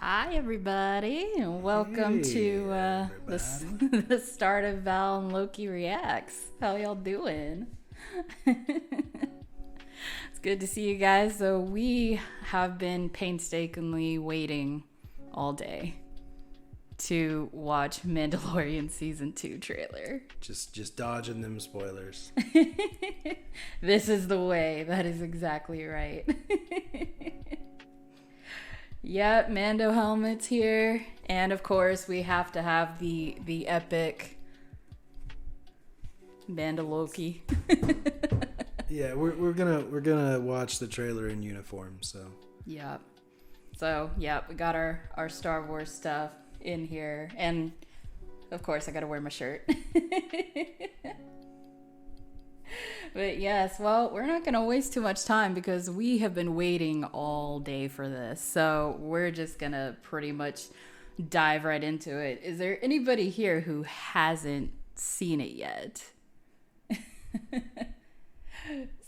Hi, everybody, and welcome to the start of Val and Loki Reacts. How y'all doing? It's good to see you guys. So we have been painstakingly waiting all day to watch Mandalorian Season 2 trailer. Just dodging them spoilers. This is the way. That is exactly right. Yep, Mando helmet's here, and of course we have to have the epic Mandalorian. Yeah, we're gonna watch the trailer in uniform. So. Yep. So we got our Star Wars stuff in here, and of course I gotta wear my shirt. But yes, well, we're not going to waste too much time because we have been waiting all day for this. So we're just going to pretty much dive right into it. Is there anybody here who hasn't seen it yet?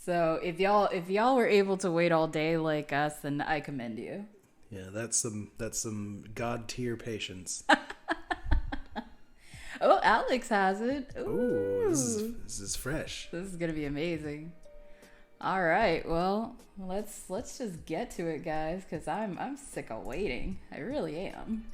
So if y'all were able to wait all day like us, then I commend you. Yeah, that's some god tier patience. Oh, Alex has it. Ooh, this is fresh. This is gonna be amazing. All right, well, let's just get to it, guys, because I'm sick of waiting. I really am.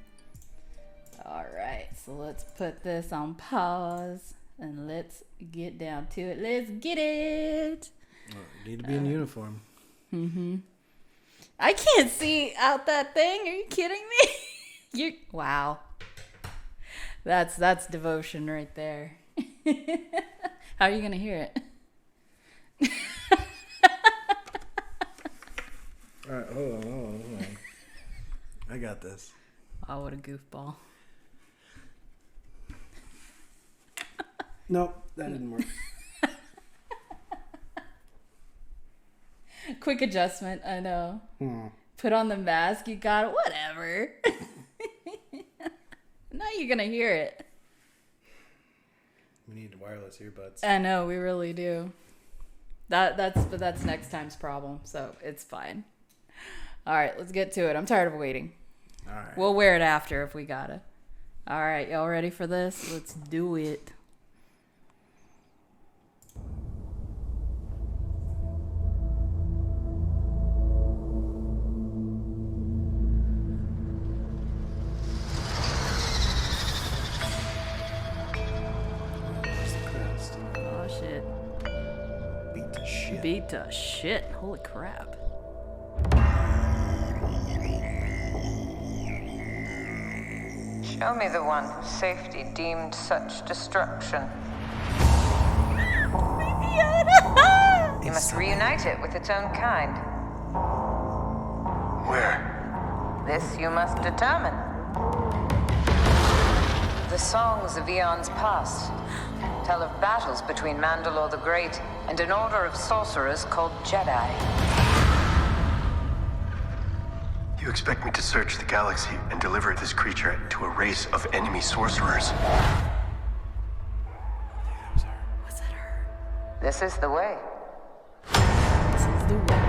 All right, so let's put this on pause and let's get down to it. Let's get it. Well, you need to be in uniform. Mm-hmm. I can't see out that thing. Are you kidding me? Wow. That's devotion right there. How are you gonna hear it? All right, hold on. I got this. Oh, what a goofball. Nope, that didn't work. Quick adjustment, I know. Put on the mask, you got it, whatever. Now you're gonna hear it. We need wireless earbuds. I know, we really do. That's next time's problem, so it's fine. All right, let's get to it. I'm tired of waiting. All right. We'll wear it after if we gotta. All right, y'all ready for this? Let's do it. Beat to shit. Holy crap. Show me the one whose safety deemed such destruction. You must reunite it with its own kind. Where? This you must determine. The songs of eons past tell of battles between Mandalore the Great and an order of sorcerers called Jedi. You expect me to search the galaxy and deliver this creature to a race of enemy sorcerers? Was that her? This is the way. This is the way.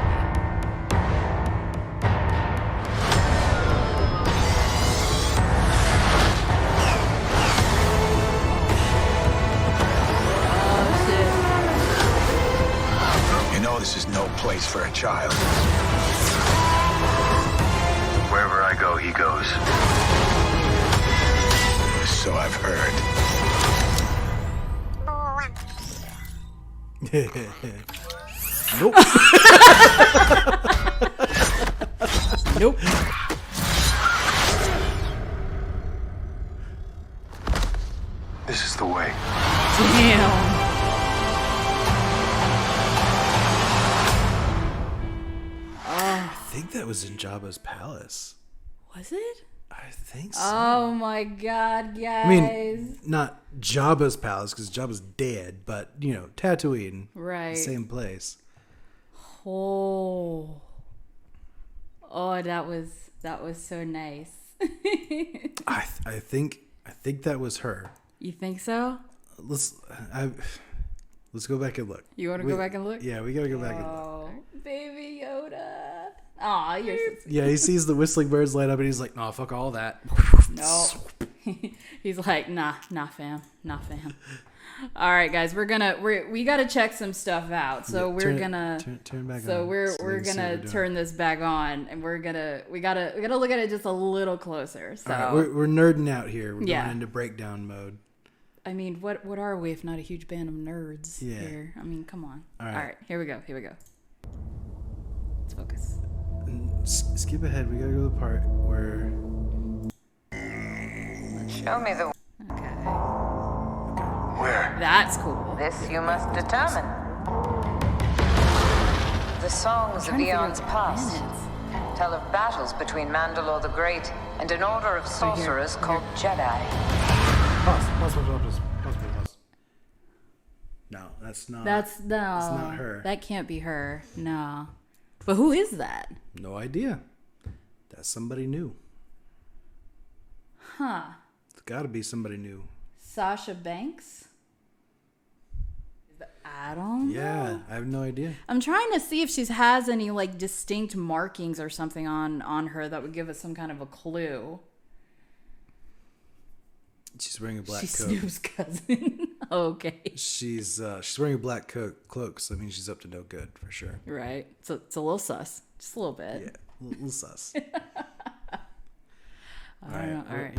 This is no place for a child. Wherever I go, he goes. So I've heard. Nope. Nope. This is the way. Damn. I think that was in Jabba's palace. Was it? I think so. Oh my god, guys. I mean, not Jabba's palace because Jabba's dead, but you know, Tatooine, right? Same place. Oh, that was so nice. I think that was her. You think so? Let's go back and look. You want to go back and look? Yeah, we gotta go back and look. Oh, baby Yoda. Aw, you're so sweet. Yeah, he sees the whistling birds light up, and he's like, "No, fuck all that." No. He's like, nah, fam. All right, guys, we gotta check some stuff out. So we're gonna turn back so on. we're gonna turn this back on, and we gotta look at it just a little closer. So all right, we're nerding out here. We're Yeah. going into breakdown mode. I mean, what are we if not a huge band of nerds here? I mean, come on. All right. All right, here we go. Let's focus. Skip ahead. We gotta go to the part where. Show me the... Okay. Where? That's cool. This you must determine. The songs of Trying to figure eons out past planets. tell of battles between Mandalore the Great and an order of sorcerers called Jedi. Pause. No, that's not. That's not her. That can't be her. No. But who is that? No idea. That's somebody new. Huh. It's got to be somebody new. Sasha Banks? I don't know. Yeah, I have no idea. I'm trying to see if she has any like distinct markings or something on her that would give us some kind of a clue. She's wearing a black She's coat. Snoop's cousin. Okay. She's wearing a black cloak, so that means she's up to no good for sure. Right. So it's a little sus. Just a little bit. Yeah, a little sus. All right.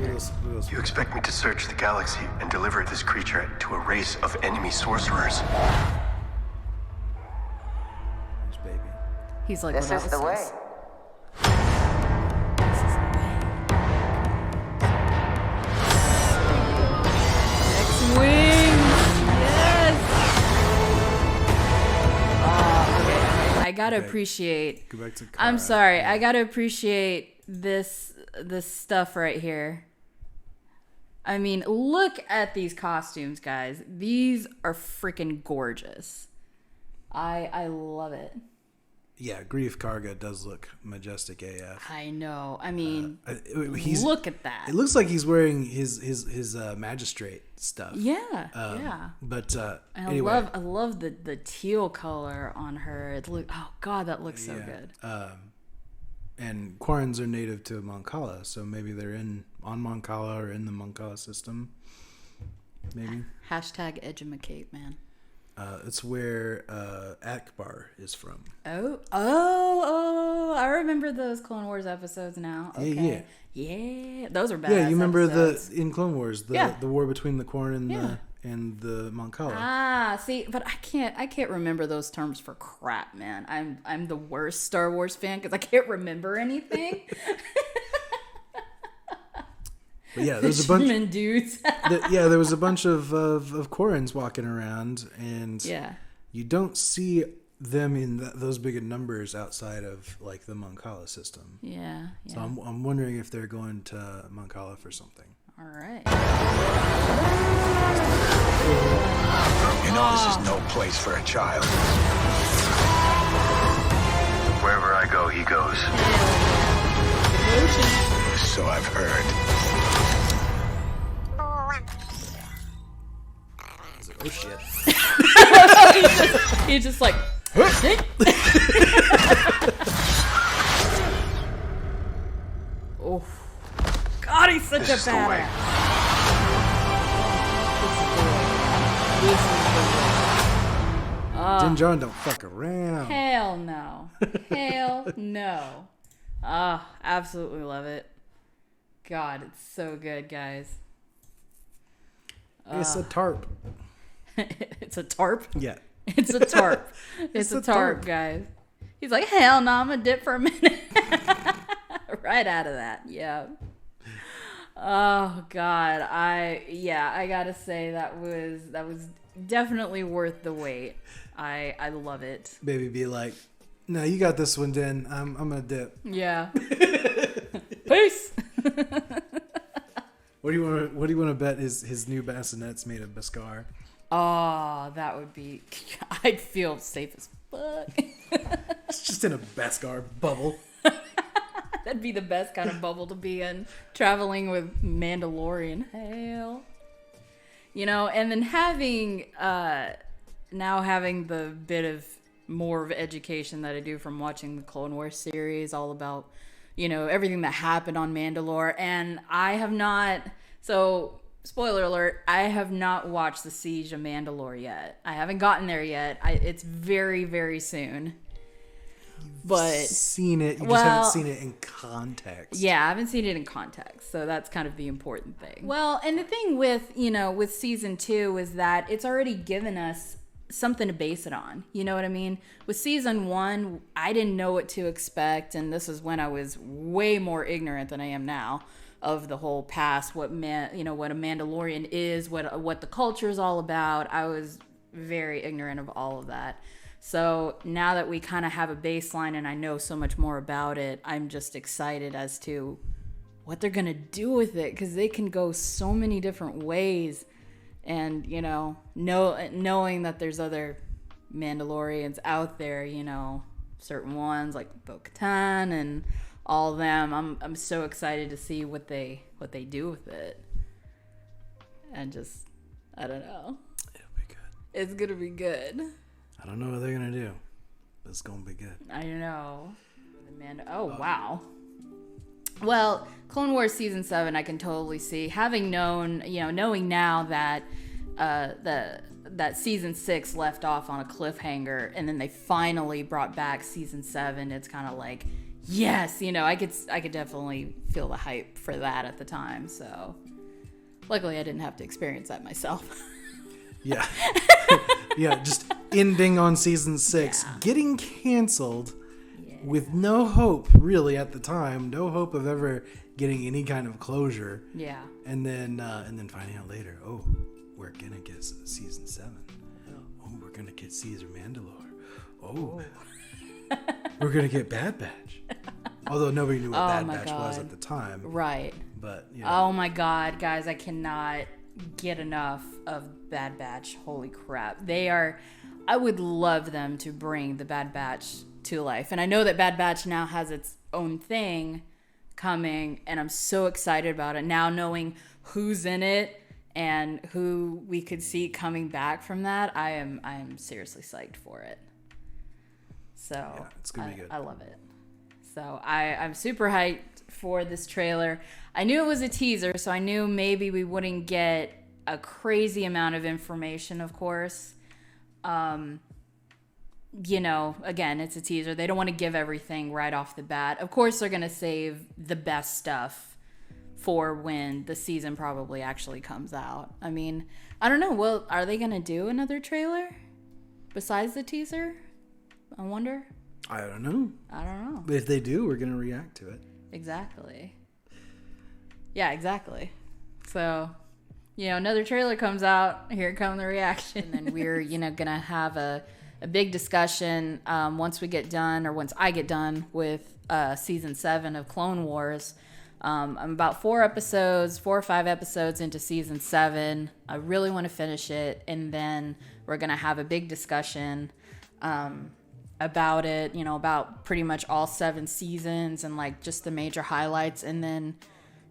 You expect me to search the galaxy and deliver this creature to a race of enemy sorcerers? There's baby. He's like, This what is the way. else? This is the way. X-Wing! Yes! Okay. I gotta appreciate... Go back to Kara. I'm sorry. I gotta appreciate this stuff right here. I mean, look at these costumes, guys. These are freaking gorgeous. I love it. Yeah, Grief Karga does look majestic AF. I know. I mean, He's look at that. It looks like he's wearing his magistrate stuff. Yeah. But And anyway, I love the teal color on her. Oh god, that looks so good. And Quarrens are native to Moncala, so maybe they're on Moncala or in the Moncala system. Maybe. Hashtag edumacate, man. It's where Akbar is from. Oh! I remember those Clone Wars episodes now. Okay. Yeah. Those are badass. Yeah, you remember episodes. in Clone Wars the war between the Quarren and the Moncala. Ah, see, but I can't remember those terms for crap, man. I'm the worst Star Wars fan because I can't remember anything. But yeah, there's a bunch. German dudes. There was a bunch of Quarrens walking around, and you don't see them in those big numbers outside of like the Moncala system. Yeah. So I'm wondering if they're going to Moncala for something. All right. You know this is no place for a child. Wherever I go, he goes. So I've heard. Oh shit! He's just like. Oh, God, he's such This a is the way. badass. This is the way. Din Djarin don't fuck around. Hell no. Hell no. Absolutely love it. God, it's so good, guys. It's a tarp. It's a tarp? Yeah. It's a tarp. It's a tarp, guys. He's like, hell no, I'm gonna dip for a minute. Right out of that. Yeah. Oh God. I gotta say that was definitely worth the wait. I love it. Baby be like, no, you got this one, Din. I'm gonna dip. Yeah. Peace. What do you want to bet his new bassinet's made of Beskar? Oh, that would be. I'd feel safe as fuck. It's just in a Beskar bubble. That'd be the best kind of bubble to be in. Traveling with Mandalorian. Hell. You know, and then having the bit of more of education that I do from watching the Clone Wars series, all about, everything that happened on Mandalore. And I have not, so spoiler alert, I have not watched the Siege of Mandalore yet. I haven't gotten there yet. It's very, very soon. But seen it, you just haven't seen it in context. Yeah, I haven't seen it in context, so that's kind of the important thing. Well, and the thing with with season 2 is that it's already given us something to base it on. You know what I mean? With season 1, I didn't know what to expect, and this is when I was way more ignorant than I am now of the whole past, what a Mandalorian is, what the culture is all about. I was very ignorant of all of that. So now that we kind of have a baseline and I know so much more about it, I'm just excited as to what they're going to do with it, because they can go so many different ways. And, knowing that there's other Mandalorians out there, certain ones like Bo-Katan and all of them, I'm so excited to see what they do with it. And just, I don't know. It'll be good. It's going to be good. I don't know what they're going to do, but it's going to be good. I know. Wow. Well, Clone Wars Season 7, I can totally see. Having known, knowing now that that Season 6 left off on a cliffhanger, and then they finally brought back Season 7, it's kind of like, yes, I could definitely feel the hype for that at the time. So, luckily I didn't have to experience that myself. Yeah. Yeah, just ending on season 6, getting canceled with no hope, really, at the time, no hope of ever getting any kind of closure. Yeah. And then finding out later, we're gonna get season 7. Oh, we're gonna get Caesar Mandalore. Oh. We're gonna get Bad Batch. Although nobody knew what Bad Batch was at the time. Right. But Oh my God, guys, I cannot get enough of Bad Batch. Holy crap. I would love them to bring the Bad Batch to life. And I know that Bad Batch now has its own thing coming, and I'm so excited about it. Now knowing who's in it and who we could see coming back from that, I am seriously psyched for it. So yeah, it's gonna be good. I love it. So I'm super hyped for this trailer. I knew it was a teaser, so I knew maybe we wouldn't get a crazy amount of information, of course. Again, it's a teaser. They don't want to give everything right off the bat. Of course, they're going to save the best stuff for when the season probably actually comes out. I mean, I don't know. Well, are they going to do another trailer besides the teaser? I wonder. I don't know. But if they do, we're going to react to it. Exactly. Yeah, exactly. So, another trailer comes out. Here come the reaction. And then we're, going to have a big discussion once we get done, or once I get done with season 7 of Clone Wars. I'm about 4 or 5 episodes into season 7. I really want to finish it. And then we're going to have a big discussion about it, about pretty much all 7 seasons and like just the major highlights. And then,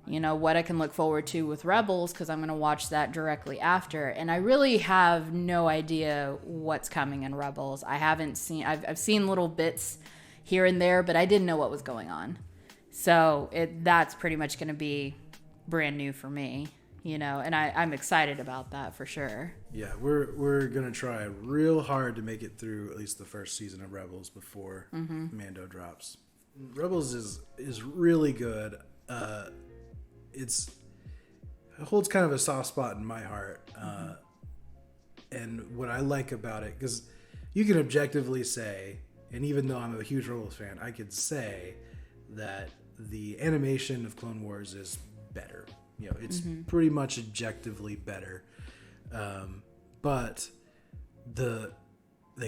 what I can look forward to with Rebels, because I'm going to watch that directly after. And I really have no idea what's coming in Rebels. I've seen little bits here and there, but I didn't know what was going on. So that's pretty much going to be brand new for me, and I'm excited about that for sure. Yeah, we're going to try real hard to make it through at least the first season of Rebels before Mando drops. Rebels is really good. It holds kind of a soft spot in my heart. And what I like about it, because you can objectively say, and even though I'm a huge Rebels fan, I could say that the animation of Clone Wars is better. It's pretty much objectively better. But the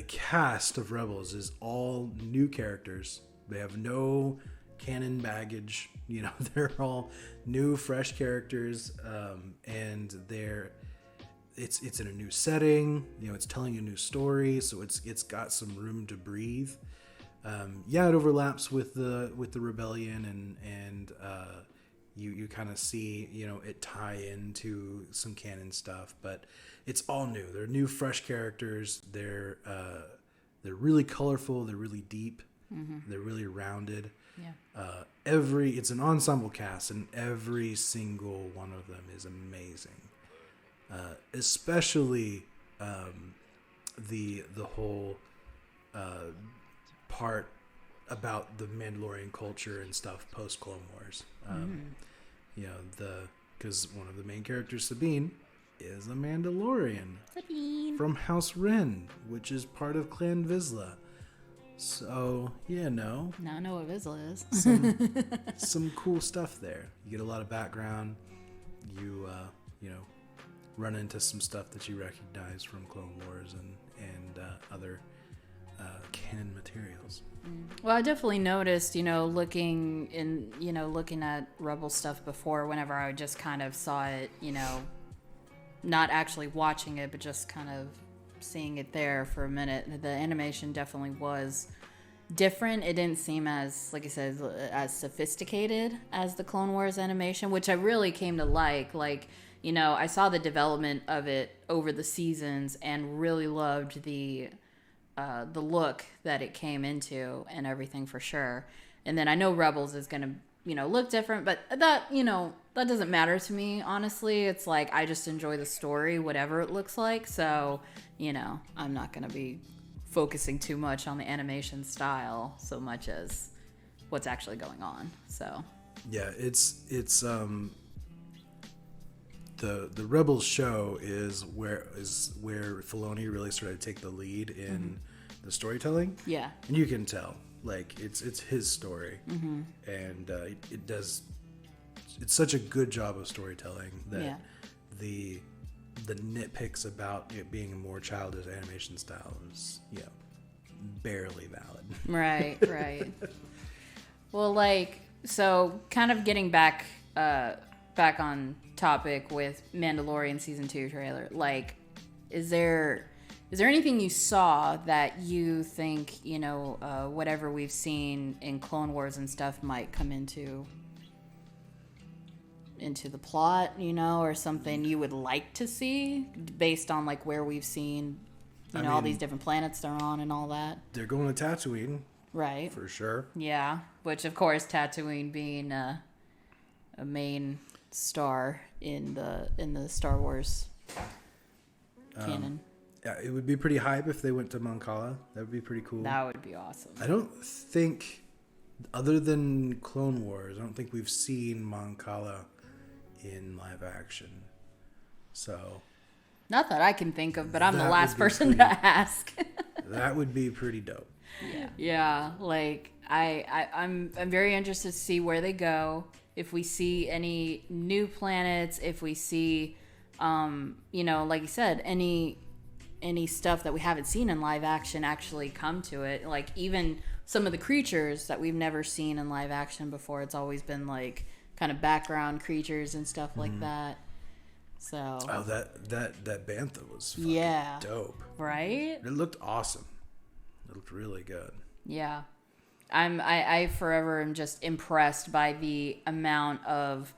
cast of Rebels is all new characters. They have no canon baggage. They're all new, fresh characters, and it's in a new setting. It's telling a new story, so it's got some room to breathe. It overlaps with the rebellion, and you kind of see it tie into some canon stuff, but it's all new. They're new, fresh characters. They're they're really colorful. They're really deep. They're really rounded. Yeah. It's an ensemble cast, and every single one of them is amazing. Especially the whole part about the Mandalorian culture and stuff post Clone Wars. Because one of the main characters, Sabine, is a Mandalorian from House Wren, which is part of Clan Vizsla. So, Now I know what Vizsla is. some cool stuff there. You get a lot of background. You run into some stuff that you recognize from Clone Wars and other canon materials. Well, I definitely noticed, looking at Rebel stuff before, whenever I just kind of saw it, not actually watching it, but just kind of seeing it there for a minute. The animation definitely was different. It didn't seem as, like I said, as sophisticated as the Clone Wars animation, which I really came to like. I saw the development of it over the seasons and really loved the look that it came into and everything for sure. And then I know Rebels is going to, look different, but that doesn't matter to me, honestly. It's like, I just enjoy the story, whatever it looks like. So, I'm not going to be focusing too much on the animation style so much as what's actually going on. So, yeah, it's the Rebels show is where Filoni really started to take the lead in the storytelling. Yeah. And you can tell, like, it's his story. And it's such a good job of storytelling that the nitpicks about it being a more childish animation style is, barely valid. Right. Well, so kind of getting back on topic with Mandalorian season 2 trailer, is there anything you saw that you think, whatever we've seen in Clone Wars and stuff might come into the plot, or something you would like to see based on where we've seen, all these different planets they're on and all that? They're going to Tatooine. Right. For sure. Yeah. Which, of course, Tatooine being a main star in the Star Wars canon. Yeah, it would be pretty hype if they went to Mon Cala. That would be pretty cool. That would be awesome. I don't think, other than Clone Wars, I don't think we've seen Mon Cala in live action. So, not that I can think of, but I'm the last person to ask. That would be pretty dope. Yeah. I'm very interested to see where they go. If we see any new planets, if we see, like you said, any stuff that we haven't seen in live action actually come to it. Even some of the creatures that we've never seen in live action before. It's always been kind of background creatures and stuff like that. So. Oh, that bantha was fucking dope. Right? It looked awesome. It looked really good. Yeah. I forever am just impressed by the amount of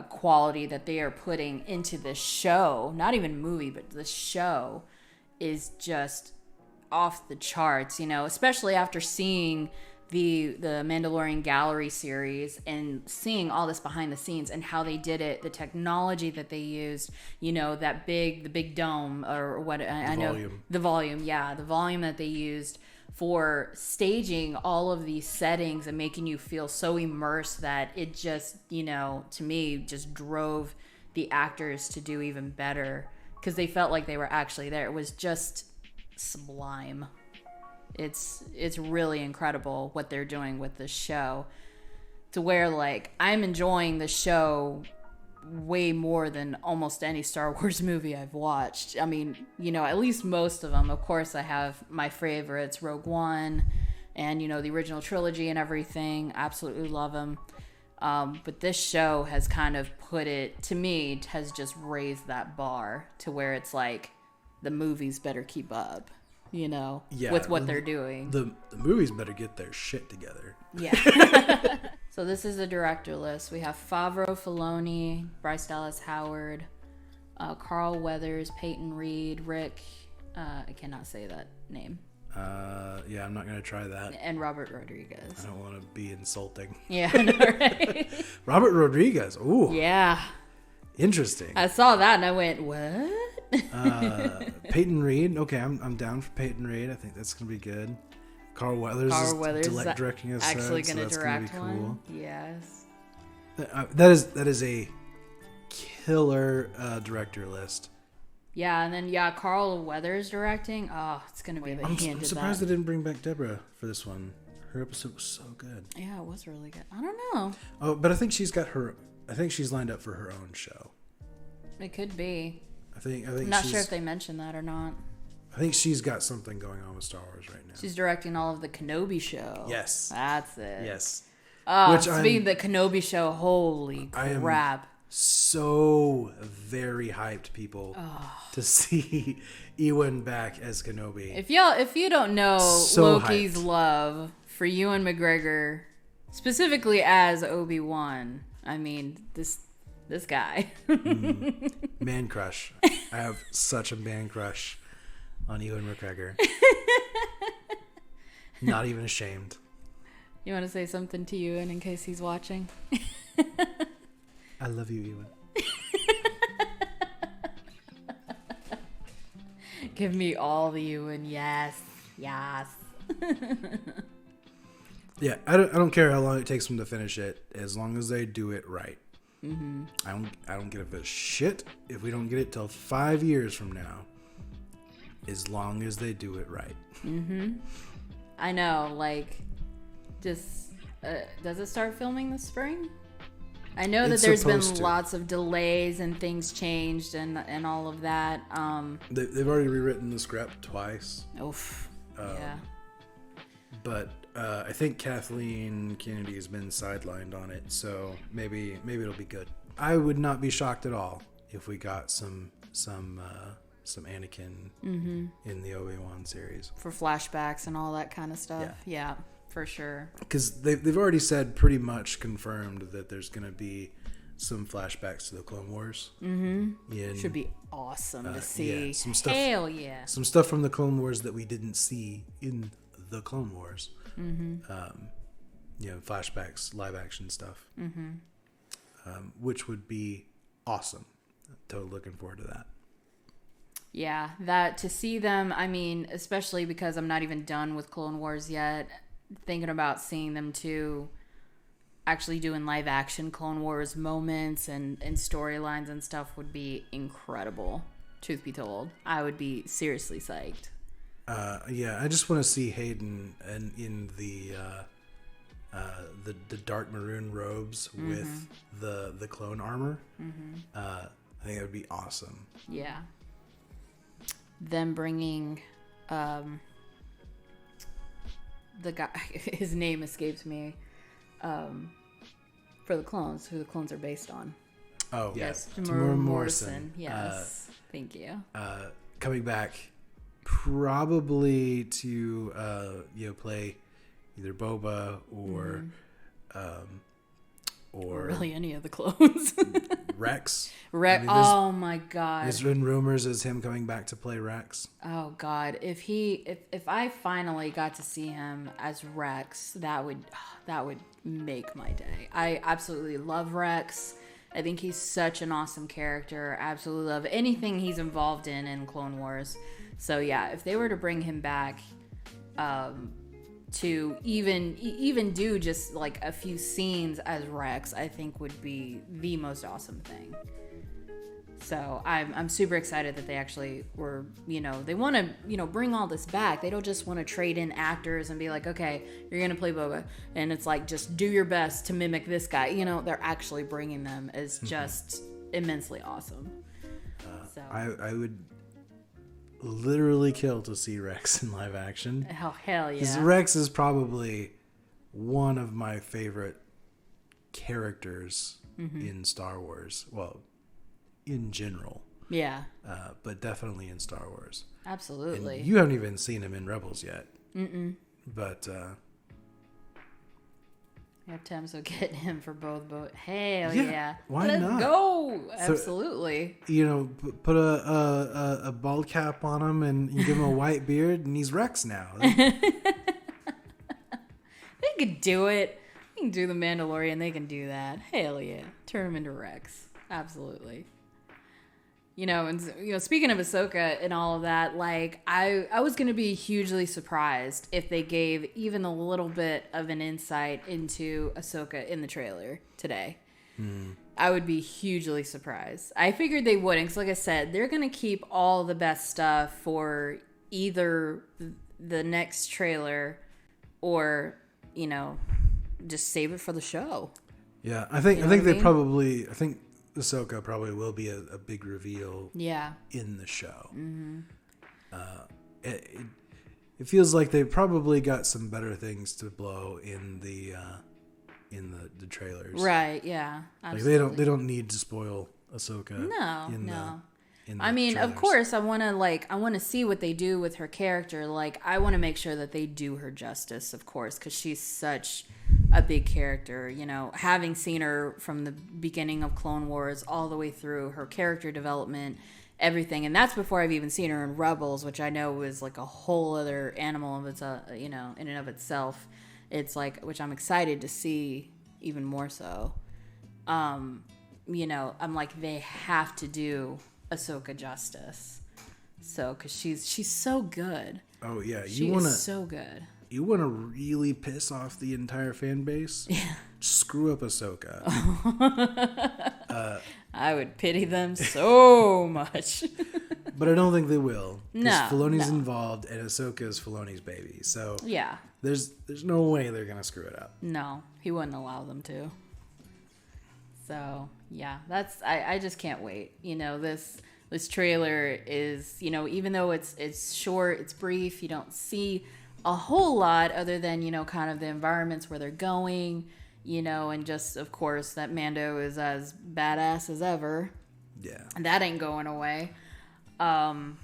quality that they are putting into this show. Not even movie, but the show is just off the charts, especially after seeing the Mandalorian Gallery series and seeing all this behind the scenes and how they did it, the technology that they used, the big dome or what I know, the volume that they used for staging all of these settings and making you feel so immersed that it just, to me, just drove the actors to do even better because they felt like they were actually there. It was just sublime. It's really incredible what they're doing with this show, to where I'm enjoying the show way more than almost any Star Wars movie I've watched. I mean, at least most of them. Of course, I have my favorites, Rogue One and, the original trilogy and everything. Absolutely love them. But this show has kind of has just raised that bar to where it's the movies better keep up, with what they're doing. The movies better get their shit together. Yeah. So this is the director list. We have Favreau, Filoni, Bryce Dallas Howard, Carl Weathers, Peyton Reed, Rick. I cannot say that name. Yeah, I'm not gonna try that. And Robert Rodriguez. I don't want to be insulting. Yeah, I know, right? Robert Rodriguez. Ooh, Yeah. interesting. I saw that and I went, what? Peyton Reed. Okay, I'm down for Peyton Reed. I think that's gonna be good. Carl Weathers is directing us. Actually so going to that's direct gonna be cool. one. Yes. That is a killer director list. Yeah, and then Carl Weathers directing. Oh, it's gonna be the I'm hand. surprised they didn't bring back Deborah for this one. Her episode was so good. Yeah, it was really good. I don't know. Oh, but I think she's lined up for her own show. It could be. I think I'm not sure if they mentioned that or not. I think she's got something going on with Star Wars right now. She's directing all of the Kenobi show. Yes. That's it. Yes. Speaking of the Kenobi show, holy crap. So very hyped, people, to see Ewan back as Kenobi. If you don't know Loki's love for Ewan McGregor, specifically as Obi-Wan, I mean this guy. Man crush. I have such a man crush on Ewan McGregor. Not even ashamed. You want to say something to Ewan in case he's watching? I love you, Ewan. Give me all the Ewan. Yes. Yes. Yeah, I don't care how long it takes them to finish it, as long as they do it right. Mm-hmm. I don't give a shit if we don't get it till 5 years from now, as long as they do it right. Mm-hmm. I know, like, just does it start filming this spring? I know that there's been lots of delays and things changed and all of that. They've already rewritten the script twice. Oof. Yeah. But I think Kathleen Kennedy has been sidelined on it, so maybe it'll be good. I would not be shocked at all if we got some Anakin in the Obi-Wan series For flashbacks and all that kind of stuff. Yeah, for sure. Because they've already said, pretty much confirmed, that there's going to be some flashbacks to the Clone Wars. Mm-hmm. Should be awesome to see. Yeah, some stuff, Hell yeah. Some stuff from the Clone Wars that we didn't see in the Clone Wars. Flashbacks, live action stuff. Which would be awesome. Totally looking forward to that. Yeah, that to see them, I mean, especially because I'm not even done with Clone Wars yet, thinking about seeing them too, actually doing live action Clone Wars moments and storylines and stuff would be incredible, truth be told. I would be seriously psyched. I just want to see Hayden in the dark maroon robes with the clone armor. I think that would be awesome. Yeah. Them bringing the guy, his name escapes me, for the clones, who the clones are based on. Oh, yes, Tamura Morrison. Yes, thank you. Coming back, probably to play either Boba or really any of the clones. Rex. Oh my god. There's been rumors as him coming back to play Rex. Oh god, if I finally got to see him as Rex, that would make my day. I absolutely love Rex. I think he's such an awesome character. Absolutely love anything he's involved in Clone Wars. So yeah, if they were to bring him back, to even do just like a few scenes as Rex, I think would be the most awesome thing. So I'm super excited that they actually were, they want to, bring all this back. They don't just want to trade in actors and be like, okay, you're going to play Boba. And it's like, just do your best to mimic this guy. They're actually bringing them is just immensely awesome. So I would literally kill to see Rex in live action. Oh, hell yeah. Because Rex is probably one of my favorite characters in Star Wars. Well, in general. Yeah. But definitely in Star Wars. Absolutely. And you haven't even seen him in Rebels yet. Mm-mm. But We have time, so get him for both. Hell Yeah, yeah. why Let's not? go. Absolutely. You know, put a bald cap on him and you give him a white beard, and he's Rex now. They could do it. They can do the Mandalorian. They can do that. Hell yeah. Turn him into Rex. Absolutely. You know, and speaking of Ahsoka and all of that, like I was gonna be hugely surprised if they gave even a little bit of an insight into Ahsoka in the trailer today. I would be hugely surprised. I figured they wouldn't, because like I said, they're gonna keep all the best stuff for either the next trailer or, just save it for the show. Yeah, I think Ahsoka probably will be a big reveal. Yeah. In the show. Mm-hmm. It feels like they probably got some better things to blow in the trailers. Right. Yeah. Absolutely. Like they don't need to spoil Ahsoka. No. I mean, trailers. Of course, I want to see what they do with her character. Like, I want to make sure that they do her justice, of course, because she's such a big character. Having seen her from the beginning of Clone Wars all the way through, her character development, everything, and that's before I've even seen her in Rebels, which I know was like a whole other animal of its, in and of itself. It's like, which I'm excited to see even more so. I'm like, they have to do Ahsoka justice, so because she's so good. Oh yeah, she is so good. You want to really piss off the entire fan base? Yeah. Screw up Ahsoka. I would pity them so much. But I don't think they will. No, Filoni's involved, and Ahsoka is Filoni's baby. So yeah, there's no way they're gonna screw it up. No, he wouldn't allow them to. So yeah, I just can't wait. This trailer is, even though it's short, it's brief, you don't see a whole lot other than, kind of the environments where they're going, and just, of course, that Mando is as badass as ever. Yeah. And that ain't going away. I'm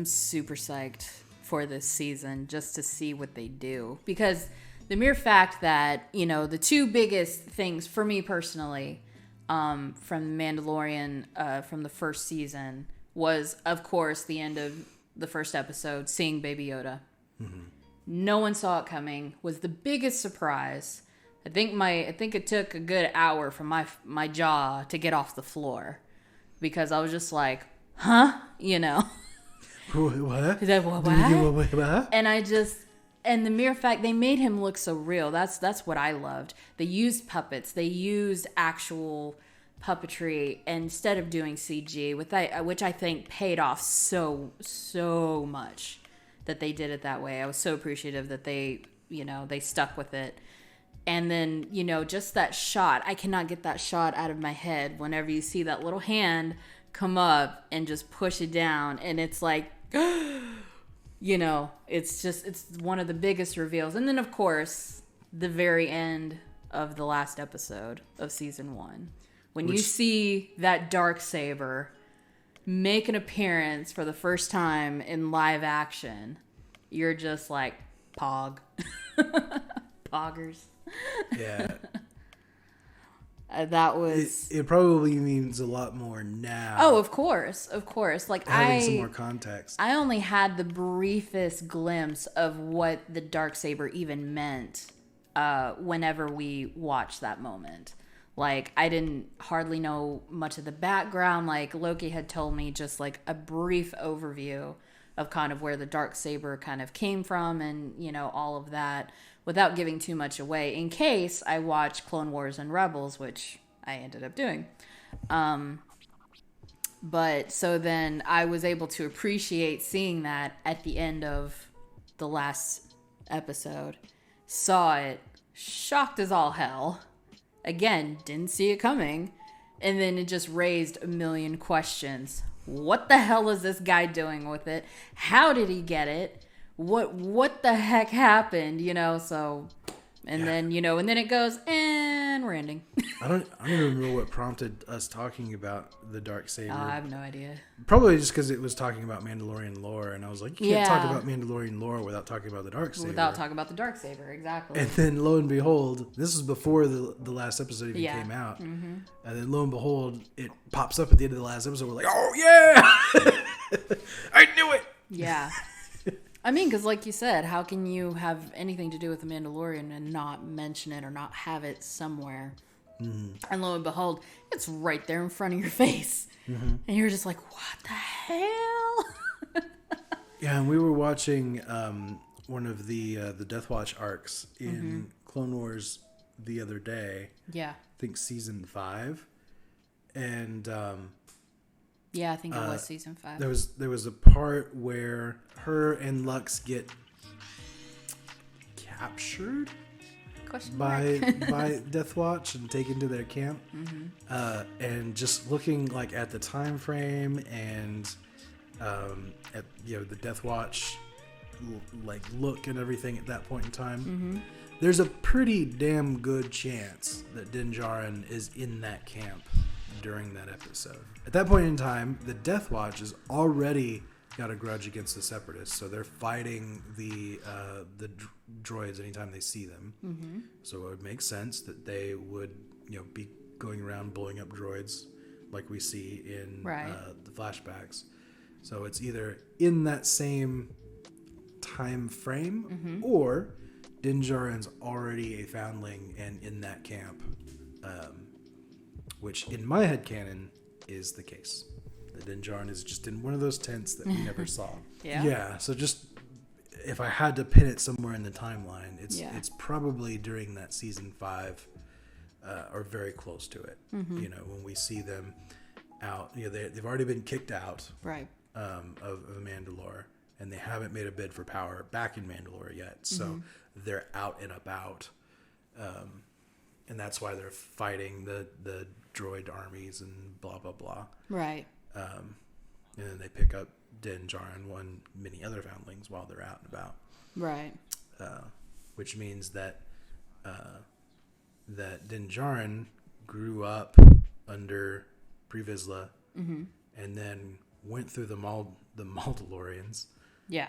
super psyched for this season just to see what they do. Because the mere fact that, the two biggest things for me personally from Mandalorian from the first season was, of course, the end of the first episode, seeing Baby Yoda. Mm-hmm. No one saw it coming. Was the biggest surprise. I think it took a good hour for my jaw to get off the floor, because I was just like, huh? What? Is that What? And the mere fact they made him look so real, that's what I loved. They used puppets. They used actual puppetry instead of doing CG, which I think paid off so much that they did it that way. I was so appreciative that they stuck with it. And then, just that shot, I cannot get that shot out of my head whenever you see that little hand come up and just push it down, and it's like, it's one of the biggest reveals. And then, of course, the very end of the last episode of season 1, when you see that Darksaber make an appearance for the first time in live action, you're just like, pog. Poggers. Yeah. That was... It probably means a lot more now. Oh, of course. Like, having some more context. I only had the briefest glimpse of what the Darksaber even meant whenever we watched that moment. Like, I didn't hardly know much of the background. Like, Loki had told me just, like, a brief overview of kind of where the Darksaber kind of came from and, all of that, without giving too much away, in case I watched Clone Wars and Rebels, which I ended up doing. But so then I was able to appreciate seeing that at the end of the last episode. Saw it, shocked as all hell. Again, didn't see it coming. And then it just raised a million questions. What the hell is this guy doing with it? How did he get it? What the heck happened? So, and then, and then it goes, and and ranting. I don't even remember what prompted us talking about the Darksaber. I have no idea. Probably just because it was talking about Mandalorian lore, and I was like, you can't talk Yeah. about Mandalorian lore without talking about the Darksaber. Without talking about the Darksaber, exactly. And then lo and behold, this is before the last episode even Yeah. came out. Mm-hmm. And then lo and behold, it pops up at the end of the last episode. We're like, oh yeah, I knew it. Yeah. I mean, because like you said, how can you have anything to do with the Mandalorian and not mention it or not have it somewhere? Mm-hmm. And lo and behold, it's right there in front of your face. Mm-hmm. And you're just like, what the hell? Yeah, and we were watching one of the Death Watch arcs in Clone Wars the other day. Yeah. I think season 5. And Yeah, I think it was season 5. there was a part where her and Lux get captured Question mark. by Death Watch and taken to their camp. And just looking like at the time frame and at the Death Watch like look and everything at that point in time, there's a pretty damn good chance that Din Djarin is in that camp during that episode. At that point in time, the Death Watch has already got a grudge against the Separatists, so they're fighting the droids anytime they see them. So it would make sense that they would be going around blowing up droids like we see in the flashbacks. So it's either in that same time frame or Din Djarin's already a foundling and in that camp, which in my headcanon is the case. The Din Djarin is just in one of those tents that we never saw. Yeah. So just if I had to pin it somewhere in the timeline, it's probably during that season 5 or very close to it. When we see them out, they've already been kicked out of Mandalore, and they haven't made a bid for power back in Mandalore yet. So they're out and about, and that's why they're fighting the droid armies and blah blah blah. Right. And then they pick up Din Djarin and many other foundlings while they're out and about. Right. Which means that that Din Djarin grew up under Pre Vizsla, and then went through the Mandalorians. Yeah.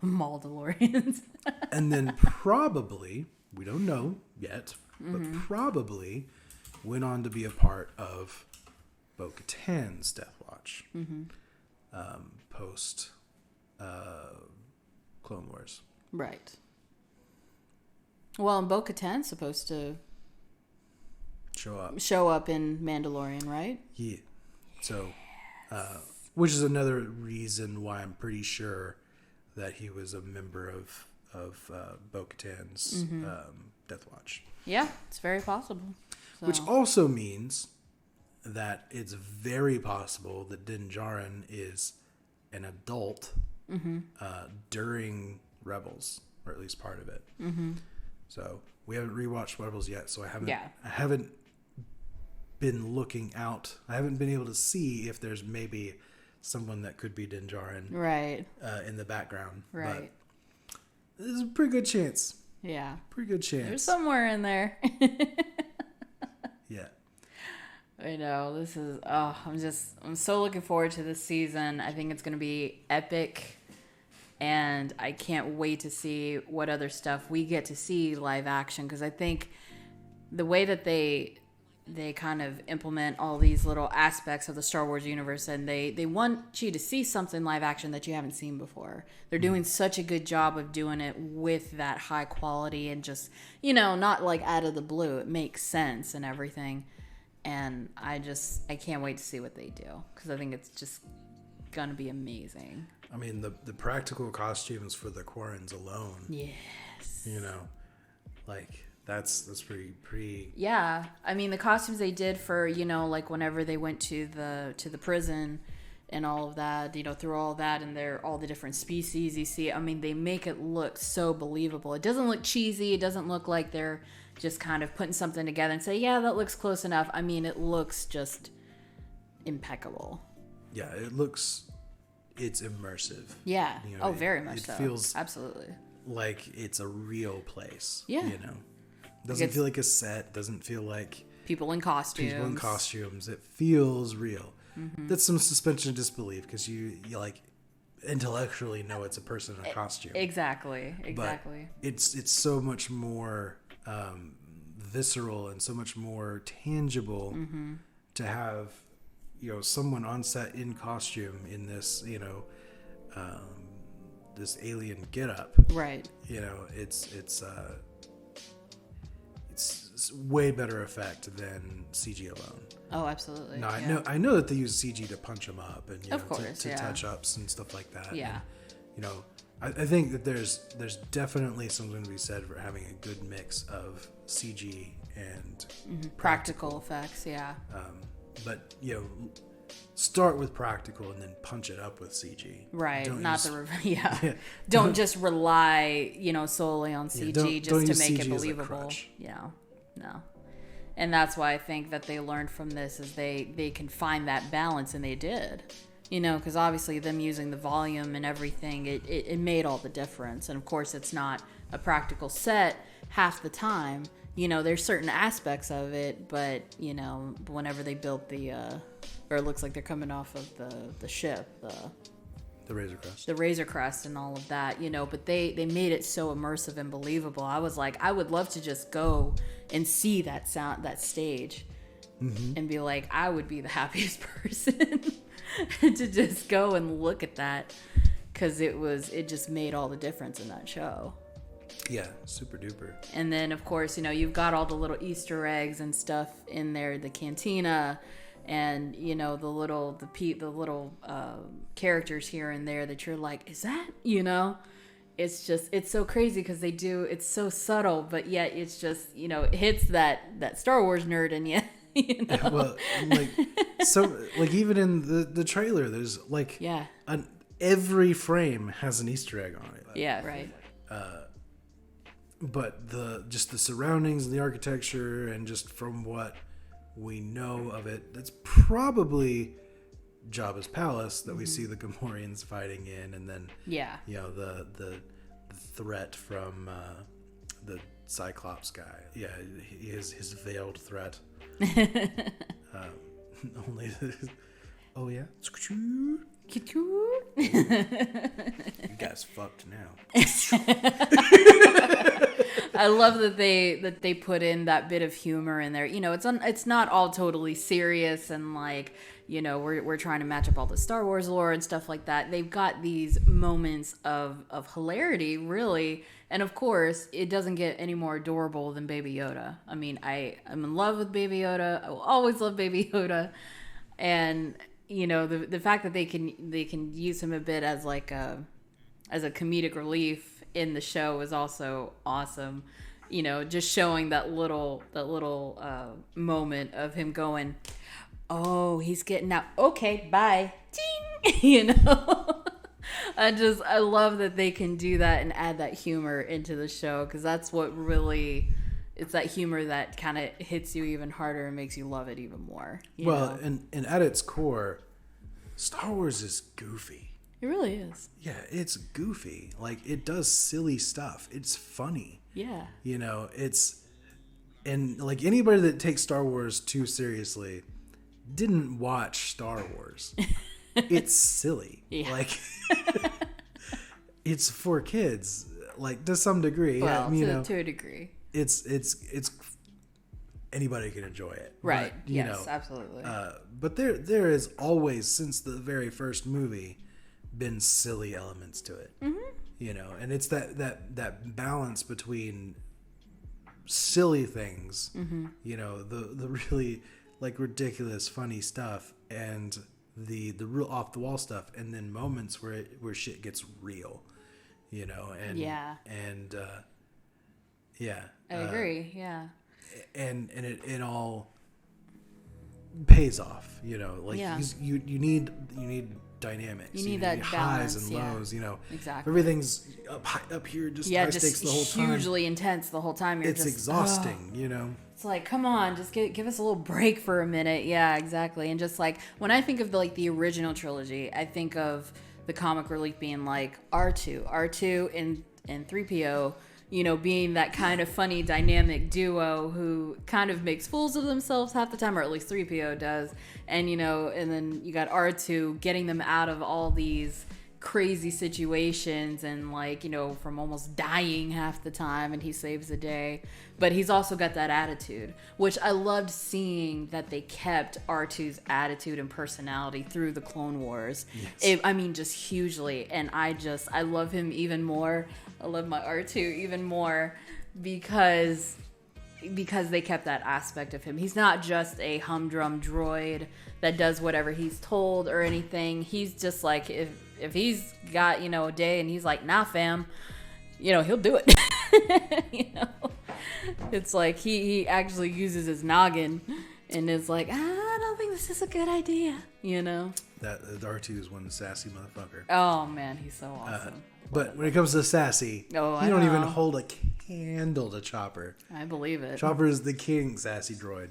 Mandalorians. And then probably, we don't know yet, but probably went on to be a part of Bo-Katan's Death Watch post Clone Wars. Right. Well, and Bo-Katan's supposed to show up in Mandalorian, right? Yeah. So, which is another reason why I'm pretty sure that he was a member of Bo-Katan's Death Watch. Yeah, it's very possible. So. Which also means that it's very possible that Din Djarin is an adult during Rebels, or at least part of it. So we haven't rewatched Rebels yet, so I haven't been looking out. I haven't been able to see if there's maybe someone that could be Din Djarin in the background. Right. But there's a pretty good chance. Yeah. Pretty good chance. There's somewhere in there. Yeah. I know. This is, I'm so looking forward to this season. I think it's going to be epic. And I can't wait to see what other stuff we get to see live action. Because I think the way that they kind of implement all these little aspects of the Star Wars universe, and they want you to see something live action that you haven't seen before. They're doing such a good job of doing it with that high quality and just, not like out of the blue. It makes sense and everything. And I can't wait to see what they do, because I think it's just going to be amazing. I mean, the practical costumes for the Quarrens alone. Yes. That's pretty. Yeah, I mean the costumes they did for like whenever they went to the prison and all of that, through all that, and all the different species you see. I mean, they make it look so believable. It doesn't look cheesy. It doesn't look like they're just kind of putting something together and say, yeah, that looks close enough. I mean, it looks just impeccable. Yeah, it's immersive. Yeah. Very much so. It feels absolutely like it's a real place. Yeah. Doesn't feel like a set. Doesn't feel like people in costumes. It feels real. That's some suspension of disbelief because you like intellectually know it's a person in a costume. Exactly. But it's so much more visceral and so much more tangible to have, someone on set in costume in this, this alien getup. Right. It's way better effect than CG alone. Oh, absolutely. No, I know that they use CG to punch them up and of course, to touch ups and stuff like that. Yeah. And, I think that there's definitely something to be said for having a good mix of CG and practical effects. Yeah. But start with practical and then punch it up with CG. Right. Don't just rely, solely on CG just to make it believable. Yeah. No. And that's why I think that they learned from this is they can find that balance, and they did. Because obviously them using the volume and everything, it made all the difference. And of course, it's not a practical set half the time. There's certain aspects of it, but, whenever they built or it looks like they're coming off of the ship, the Razor Crest. The Razor Crest and all of that, but they made it so immersive and believable. I was like, I would love to just go and see that stage and be like, I would be the happiest person to just go and look at that, because it just made all the difference in that show. Yeah, super duper. And then of course, you've got all the little Easter eggs and stuff in there, the cantina, and the little characters here and there that you're like, is that, it's so crazy because it's so subtle, but yet it's just, it hits that Star Wars nerd in you. Yeah, well, even in the trailer, there's every frame has an Easter egg on it. Yeah, right. But the surroundings and the architecture, and just from what we know of it, that's probably Jabba's palace that we see the Gamorreans fighting in, and then the threat from the Cyclops guy. Yeah, his veiled threat. Only. Oh yeah. You guys fucked now. I love that they put in that bit of humor in there. It's not all totally serious and we're trying to match up all the Star Wars lore and stuff like that. They've got these moments of hilarity, really. And of course, it doesn't get any more adorable than Baby Yoda. I mean, I'm in love with Baby Yoda. I will always love Baby Yoda. And the fact that they can use him a bit as as a comedic relief in the show is also awesome. Just showing that little moment of him going, oh, he's getting out. Okay, bye. Ting! I love that they can do that and add that humor into the show, because that's what really, it's that humor that kind of hits you even harder and makes you love it even more. And at its core, Star Wars is goofy. It really is. Yeah, it's goofy. It does silly stuff. It's funny. Yeah. Anybody that takes Star Wars too seriously didn't watch Star Wars. It's silly. Yeah. It's for kids, to some degree. Well, to a degree. It's anybody can enjoy it. Right. But, yes, absolutely. But there is always, since the very first movie, been silly elements to it. Mm-hmm. And it's that balance between silly things, the really ridiculous funny stuff, and the real off the wall stuff, and then moments where shit gets real, and I agree. Yeah. And it all pays off, you need dynamics. You need that highs balance, and lows, Exactly. Everything's up here, just high stakes the whole time. Hugely intense the whole time. It's exhausting, It's like, come on, just give us a little break for a minute. Yeah, exactly. And just when I think of the original trilogy, I think of the comic relief being R2 and 3PO, being that kind of funny dynamic duo who kind of makes fools of themselves half the time, or at least 3PO does. And, and then you got R2 getting them out of all these crazy situations and from almost dying half the time, and he saves the day. But he's also got that attitude, which I loved seeing that they kept R2's attitude and personality through the Clone Wars. Yes. Just hugely. And I love him even more. I love my R2 even more because they kept that aspect of him. He's not just a humdrum droid that does whatever he's told or anything. He's just like, if he's got, a day and he's like, nah, fam, he'll do it. It's like he actually uses his noggin and is like, I don't think this is a good idea, That R2 is one sassy motherfucker. Oh, man, he's so awesome. But when it comes to sassy, you don't even hold a candle to Chopper. I believe it. Chopper is the king sassy droid.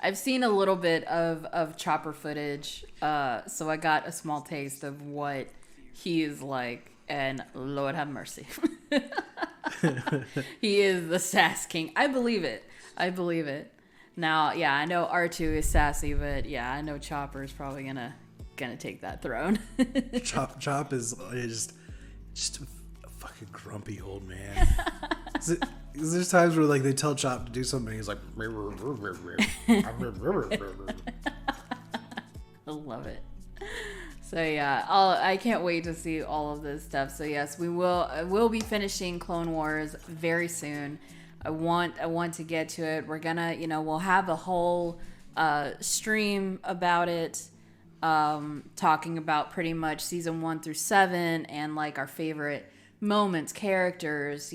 I've seen a little bit of Chopper footage, so I got a small taste of what he is like, and Lord have mercy. He is the sass king. I believe it. Now, yeah, I know R2 is sassy, but yeah, I know Chopper is probably gonna take that throne. Chop is just a fucking grumpy old man. There's times where they tell Chop to do something, he's like, I love it. So yeah, I can't wait to see all of this stuff. So yes, we'll be finishing Clone Wars very soon. I want to get to it. We're gonna, we'll have a whole stream about it, talking about pretty much season 1 through 7 and our favorite moments, characters,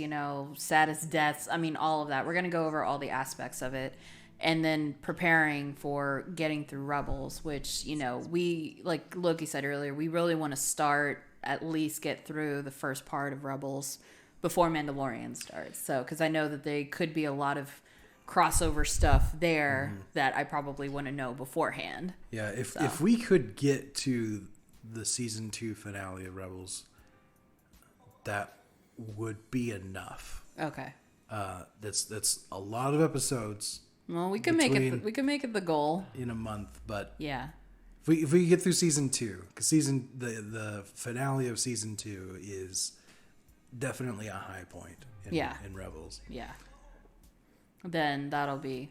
saddest deaths. All of that. We're gonna go over all the aspects of it. And then preparing for getting through Rebels, which, we, like Loki said earlier, we really want to at least get through the first part of Rebels before Mandalorian starts. So, because I know that there could be a lot of crossover stuff there that I probably want to know beforehand. Yeah, if we could get to the season 2 finale of Rebels, that would be enough. Okay. That's a lot of episodes. Well, we can make it. We can make it the goal in a month, but yeah, if we get through season 2, because the finale of season 2 is definitely a high point. In Rebels. Yeah. Then that'll be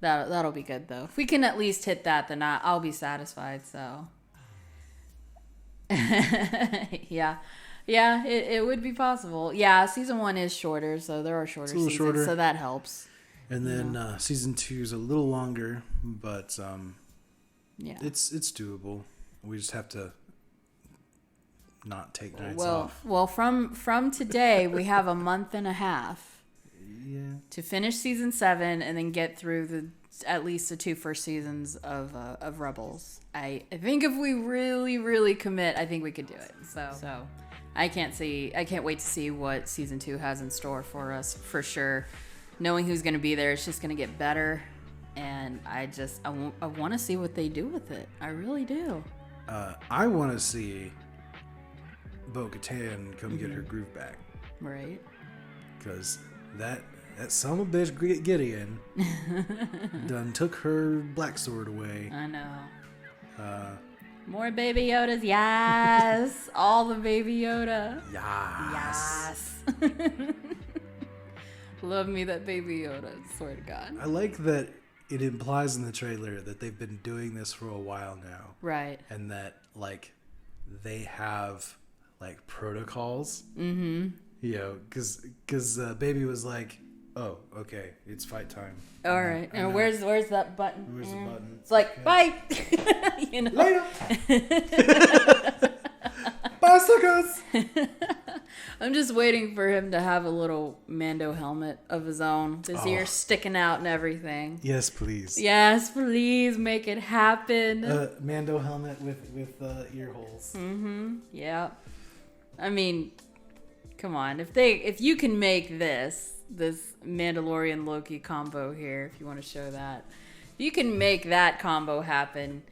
good though. If we can at least hit that, then I'll be satisfied. So. Yeah. Yeah, it would be possible. Yeah, season 1 is shorter, so there are shorter seasons, so that helps. And then season 2 is a little longer, but yeah, it's doable. We just have to not take nights off. Well, from today we have a month and a half to finish season 7 and then get through at least the 2 first seasons of Rebels. I think if we really, really commit, I think we could do it. So I can't wait to see what season 2 has in store for us, for sure. Knowing who's going to be there, it's just going to get better. And I want to see what they do with it. I really do. I want to see Bo-Katan come get her groove back. Right. Because that son of a bitch Gideon done took her black sword away. I know. More Baby Yodas, yes. All the Baby Yoda. Yes. Love me that Baby Yoda, swear to God. I like that it implies in the trailer that they've been doing this for a while now. Right. And that, they have, protocols. Mm-hmm. Because Baby was like, oh, okay, it's fight time. All right. And where's that button? Where's the button? It's like, bye. Later. Bye, suckers. I'm just waiting for him to have a little Mando helmet of his own. His ears sticking out and everything. Yes, please. Yes, please make it happen. Mando helmet with ear holes. Mm-hmm. Yeah. Come on. If you can make this Mandalorian Loki combo here, if you want to show that, if you can make that combo happen,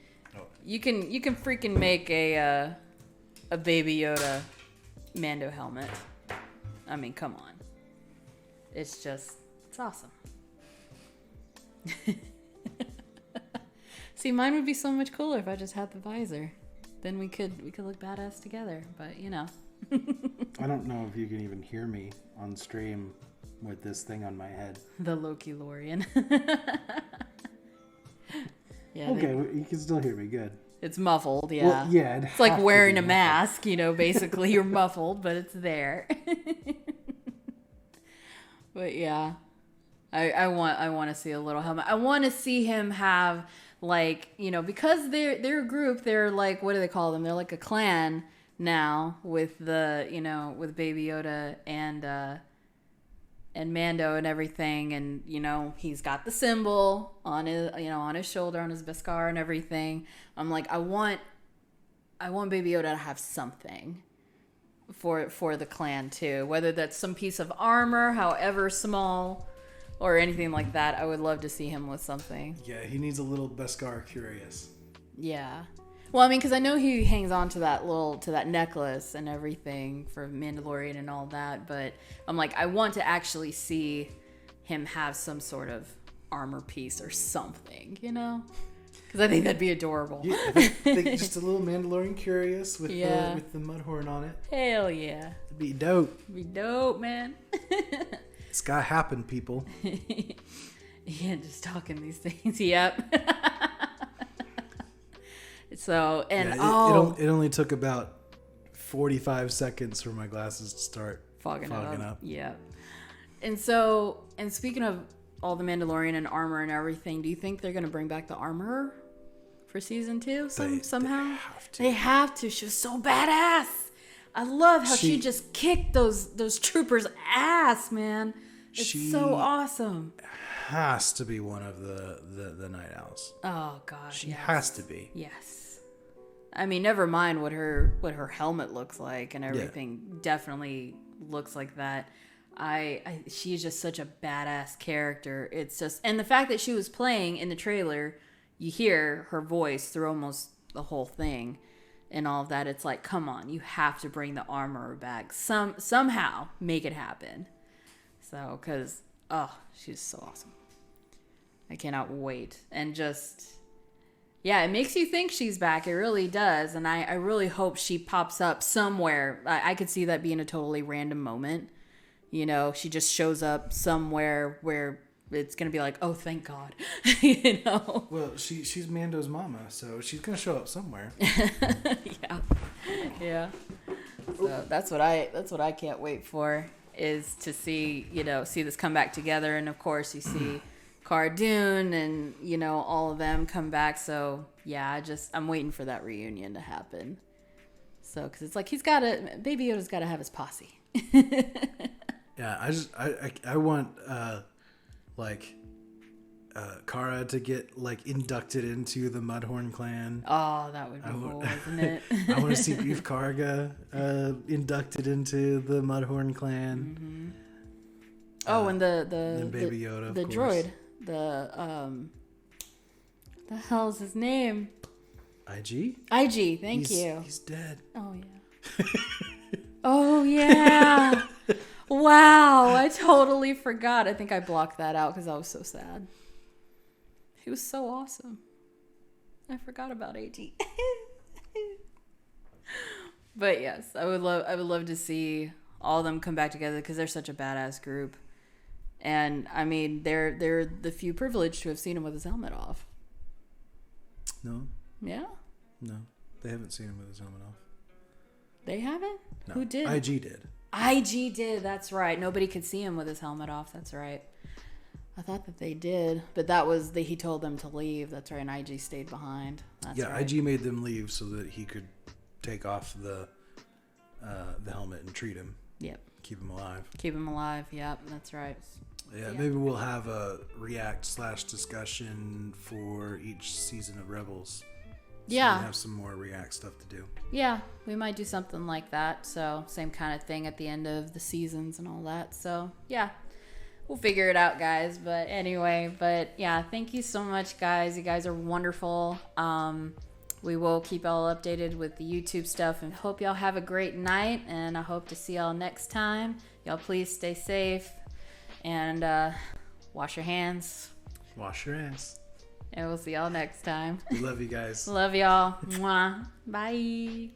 you can freaking make a Baby Yoda Mando helmet. Come on. it's awesome. See, mine would be so much cooler if I just had the visor. Then we could look badass together. But you know. I don't know if you can even hear me on stream with this thing on my head. The Loki Lorian. Yeah. Okay, you can still hear me. Good. It's muffled, yeah. Well, yeah. It's like wearing a mask, you know, basically you're muffled, but it's there. But yeah. I want to see a little helmet. I want to see him have like, you know, because they're a group, they're like, what do they call them? They're like a clan now with the, you know, with Baby Yoda and Mando and everything, and you know, he's got the symbol on his, you know, on his shoulder, on his Beskar and everything. I'm like, I want Baby Yoda to have something for the clan too, whether that's some piece of armor, however small, or anything like that. I would love to see him with something. Yeah, he needs a little Beskar curious. Yeah. Well, I mean, because I know he hangs on to that necklace and everything for Mandalorian and all that, but I'm like, I want to actually see him have some sort of armor piece or something, you know? Because I think that'd be adorable. Yeah, I think just a little Mandalorian curious with the Mudhorn on it. Hell yeah. It'd be dope. It'd be dope, man. It's gotta happen, people. Yeah, just talking these things. Yep. So, and yeah, it only took about 45 seconds for my glasses to start fogging up. Yeah. And so, and speaking of all the Mandalorian and armor and everything, do you think they're going to bring back the armorer for season 2 somehow? They have to. She was so badass. I love how she just kicked those troopers' ass, man. It's so awesome. Has to be one of the Night Owls. Oh gosh, she has to be. Yes. I mean, never mind what her helmet looks like and everything. Yeah. Definitely looks like that. She's just such a badass character. It's just, and the fact that she was playing in the trailer, you hear her voice through almost the whole thing and all of that. It's like, come on, you have to bring the armorer back. Somehow make it happen. So, because, she's so awesome. I cannot wait. And just, yeah, it makes you think she's back. It really does. And I really hope she pops up somewhere. I could see that being a totally random moment. You know, she just shows up somewhere where it's going to be like, oh, thank God. You know? Well, she's Mando's mama, so she's going to show up somewhere. Yeah. Yeah. So that's what I can't wait for, is to see this come back together. And of course you see Cara Dune and, you know, all of them come back. So yeah, I'm waiting for that reunion to happen. So, cause it's like, Baby Yoda's got to have his posse. Yeah. I want, Cara to get inducted into the Mudhorn clan. Oh, that would be cool, wouldn't it? I want to see Greef Karga inducted into the Mudhorn clan. Mm-hmm. And the Baby Yoda, the droid, the hell is his name? IG. Thank you. He's dead. Oh yeah. Oh yeah. Wow, I totally forgot. I think I blocked that out because I was so sad. He was so awesome. I forgot about AG. But yes, I would love to see all of them come back together because they're such a badass group. And I mean, they're the few privileged to have seen him with his helmet off. No. Yeah? No, they haven't seen him with his helmet off. They haven't? No. Who did? IG did. IG did, that's right. Nobody could see him with his helmet off, that's right. I thought that they did, but that was he told them to leave. That's right, and IG stayed behind. That's right. IG made them leave so that he could take off the helmet and treat him. Yep. Keep him alive. Keep him alive, yep, that's right. Yeah, maybe we'll have a react/discussion for each season of Rebels. So yeah. we have some more react stuff to do. Yeah, we might do something like that. So same kind of thing at the end of the seasons and all that. So yeah, we'll figure it out, guys. But anyway, yeah, thank you so much, guys. You guys are wonderful. We will keep y'all updated with the YouTube stuff, and hope y'all have a great night. And I hope to see y'all next time. Y'all please stay safe. And wash your hands. Wash your ass. And we'll see y'all next time. We love you guys. Love y'all. Mwah. Bye.